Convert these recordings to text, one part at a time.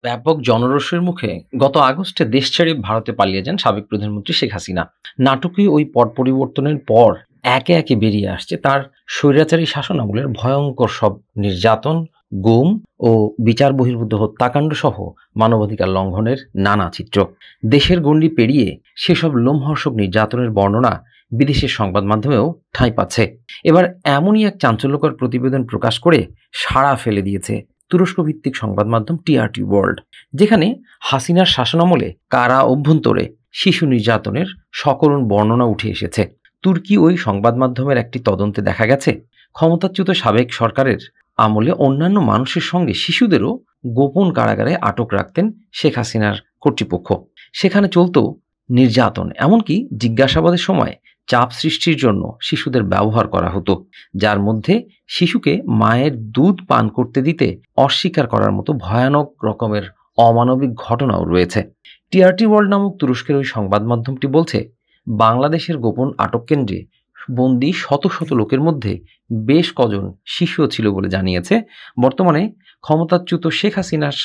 ব্যাপক জনরোষের মুখে গত আগস্টে দেশ ছেড়ে ভারতে পালিয়ে যান সাবেক প্রধানমন্ত্রী শেখ হাসিনা। নাটকীয় ওই পট পরিবর্তনের পর একে একে বেরিয়ে আসছে তার স্বৈরাচারী শাসনামলের ভয়ঙ্কর সব নির্যাতন, গুম ও বিচার বহির্ভূত হত্যাকাণ্ড সহ মানবাধিকার লঙ্ঘনের নানা চিত্র। দেশের গণ্ডি পেরিয়ে সেসব লোমহর্ষক নির্যাতনের বর্ণনা বিদেশের সংবাদ মাধ্যমেও ঠাঁই পাচ্ছে। এবার এমনই এক চাঞ্চল্যকর প্রতিবেদন প্রকাশ করে সাড়া ফেলে দিয়েছে তুরস্ক ভিত্তিক সংবাদ মাধ্যম টিআরটি ওয়ার্ল্ড, যেখানে হাসিনার শাসনামলে কারা অভ্যন্তরে শিশু নির্যাতনের সকরুণ বর্ণনা উঠে এসেছে। তুর্কি ওই সংবাদ মাধ্যমের একটি তদন্তে দেখা গেছে, ক্ষমতাচ্যুত সাবেক সরকারের আমলে অন্যান্য মানুষের সঙ্গে শিশুদেরও গোপন কারাগারে আটক রাখতেন শেখ হাসিনার কর্তৃপক্ষ। সেখানে চলত নির্যাতন, এমনকি জিজ্ঞাসাবাদের সময় চাপ সৃষ্টির জন্য শিশুদের ব্যবহার করা হতো, যার মধ্যে শিশুকে মায়ের দুধ পান করতে দিতে অস্বীকার করার মতো ভয়ানক রকমের অমানবিক ঘটনাও রয়েছে। টিআরটি ওয়ার্ল্ড নামক তুরস্কের ওই সংবাদ মাধ্যমটি বলছে, বাংলাদেশের গোপন আটক কেন্দ্রে বন্দি শত শত লোকের মধ্যে বেশ কজন শিশুও ছিল বলে জানিয়েছে বর্তমানে ক্ষমতাচ্যুত শেখ হাসিনার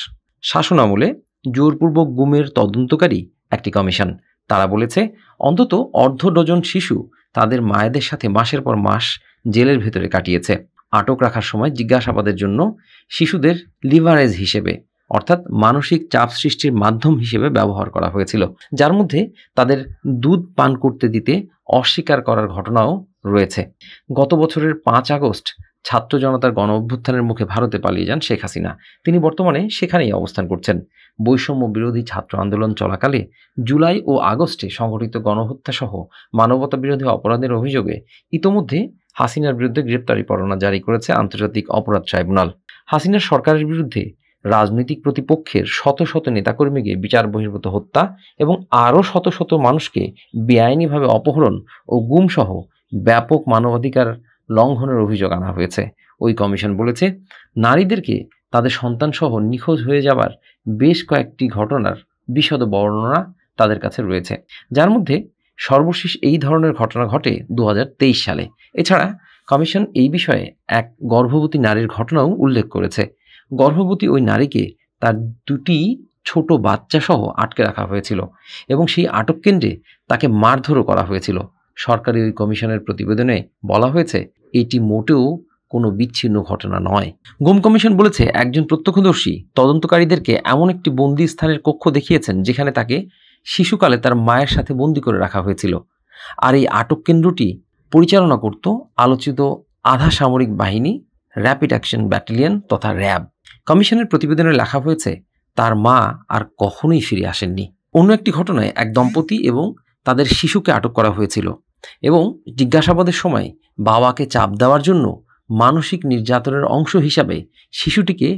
শাসনামলে জোরপূর্বক গুমের তদন্তকারী একটি কমিশন। তারা বলেছে, অন্তত অর্ধ ডজন শিশু তাদের মায়েদের সাথে মাসের পর মাস জেলের ভেতরে কাটিয়েছে। আটক রাখার সময় জিজ্ঞাসাবাদের জন্য শিশুদের লিভারেজ হিসেবে, অর্থাৎ মানসিক চাপ সৃষ্টির মাধ্যম হিসেবে ব্যবহার করা হয়েছিল, যার মধ্যে তাদের দুধ পান করতে দিতে অস্বীকার করার ঘটনাও রয়েছে। গত বছরের 5 আগস্ট ছাত্র জনতার গণ অভ্যুত্থানের মুখে ভারতে পালিয়ে যান শেখ হাসিনা। তিনি বর্তমানে সেখানেই অবস্থান করছেন। বৈষম্য বিরোধী ছাত্র আন্দোলন চলাকালে জুলাই ও আগস্টে সংঘটিত গণহত্যা সহ মানবতা বিরোধী অপরাধের অভিযোগে ইতোমধ্যে হাসিনার বিরুদ্ধে গ্রেপ্তারি পরোয়ানা জারি করেছে আন্তর্জাতিক অপরাধ ট্রাইব্যুনাল। হাসিনার সরকারের বিরুদ্ধে রাজনৈতিক প্রতিপক্ষের শত শত নেতাকর্মীকে বিচার বহির্ভূত হত্যা এবং আরও শত শত মানুষকে বেআইনিভাবে অপহরণ ও গুম সহ ব্যাপক মানবাধিকার লঙ্ঘনের অভিযোগ আনা হয়েছে। ওই কমিশন বলেছে, নারীদেরকে তাদের সন্তানসহ নিখোঁজ হয়ে যাবার বেশ কয়েকটি ঘটনার বিশদ বর্ণনা তাদের কাছে রয়েছে, যার মধ্যে সর্বশেষ এই ধরনের ঘটনা ঘটে 2023 সালে। এছাড়া কমিশন এই বিষয়ে এক গর্ভবতী নারীর ঘটনাও উল্লেখ করেছে। গর্ভবতী ওই নারীকে তার 2টি ছোট বাচ্চা সহ আটকে রাখা হয়েছিল এবং সেই আটক কেন্দ্রে তাকে মারধরও করা হয়েছিল। সরকারি ওই কমিশনের প্রতিবেদনে বলা হয়েছে, এটি মোটেও কোনো বিচ্ছিন্ন ঘটনা নয়। গুম কমিশন বলেছে, একজন প্রত্যক্ষদর্শী তদন্তকারীদেরকে এমন একটি বন্দি স্থানের কক্ষ দেখিয়েছেন যেখানে তাকে শিশুকালে তার মায়ের সাথে বন্দি করে রাখা হয়েছিল। আর এই আটক কেন্দ্রটি পরিচালনা করত আলোচিত আধা সামরিক বাহিনী র্যাপিড অ্যাকশন ব্যাটালিয়ন তথা র্যাব। কমিশনের প্রতিবেদনে লেখা হয়েছে, তার মা আর কখনোই ফিরে আসেননি। অন্য একটি ঘটনায় এক দম্পতি এবং তাদের শিশুকে আটক করা হয়েছিল এবং জিজ্ঞাসাবাদের সময় বাবাকে চাপ দেওয়ার জন্য মানসিক নির্যাতনের অংশ হিসাবে শিশুটিকে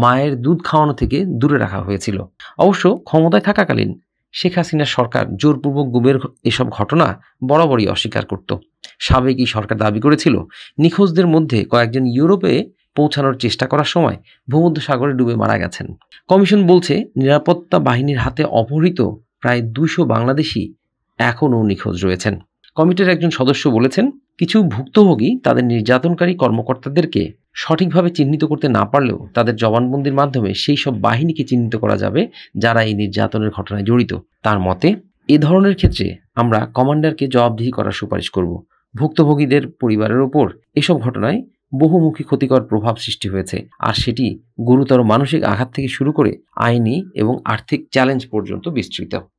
মায়ের দুধ খাওয়ানো থেকে দূরে রাখা হয়েছিল। অবশ্য ক্ষমতায় থাকাকালীন শেখ হাসিনার সরকার জোরপূর্বক গুমের এসব ঘটনা বরাবরই অস্বীকার করত। সাবেক এই সরকার দাবি করেছিল, নিখোঁজদের মধ্যে কয়েকজন ইউরোপে পৌঁছানোর চেষ্টা করার সময় ভূমধ্যসাগরে ডুবে মারা গেছেন। কমিশন বলছে, নিরাপত্তা বাহিনীর হাতে অপহৃত প্রায় 200 বাংলাদেশি এখনও নিখোঁজ রয়েছেন। কমিটির একজন সদস্য বলেছেন, কিছু ভুক্তভোগী তাদের নির্যাতনকারী কর্মকর্তাদেরকে সঠিকভাবে চিহ্নিত করতে না পারলেও তাদের জবানবন্দির মাধ্যমে সেই সব বাহিনীকে চিহ্নিত করা যাবে যারা এই নির্যাতনের ঘটনায় জড়িত। তার মতে, এ ধরনের ক্ষেত্রে আমরা কমান্ডারকে জবাবদিহি করার সুপারিশ করব। ভুক্তভোগীদের পরিবারের ওপর এসব ঘটনায় বহুমুখী ক্ষতিকর প্রভাব সৃষ্টি হয়েছে, আর সেটি গুরুতর মানসিক আঘাত থেকে শুরু করে আইনি এবং আর্থিক চ্যালেঞ্জ পর্যন্ত বিস্তৃত।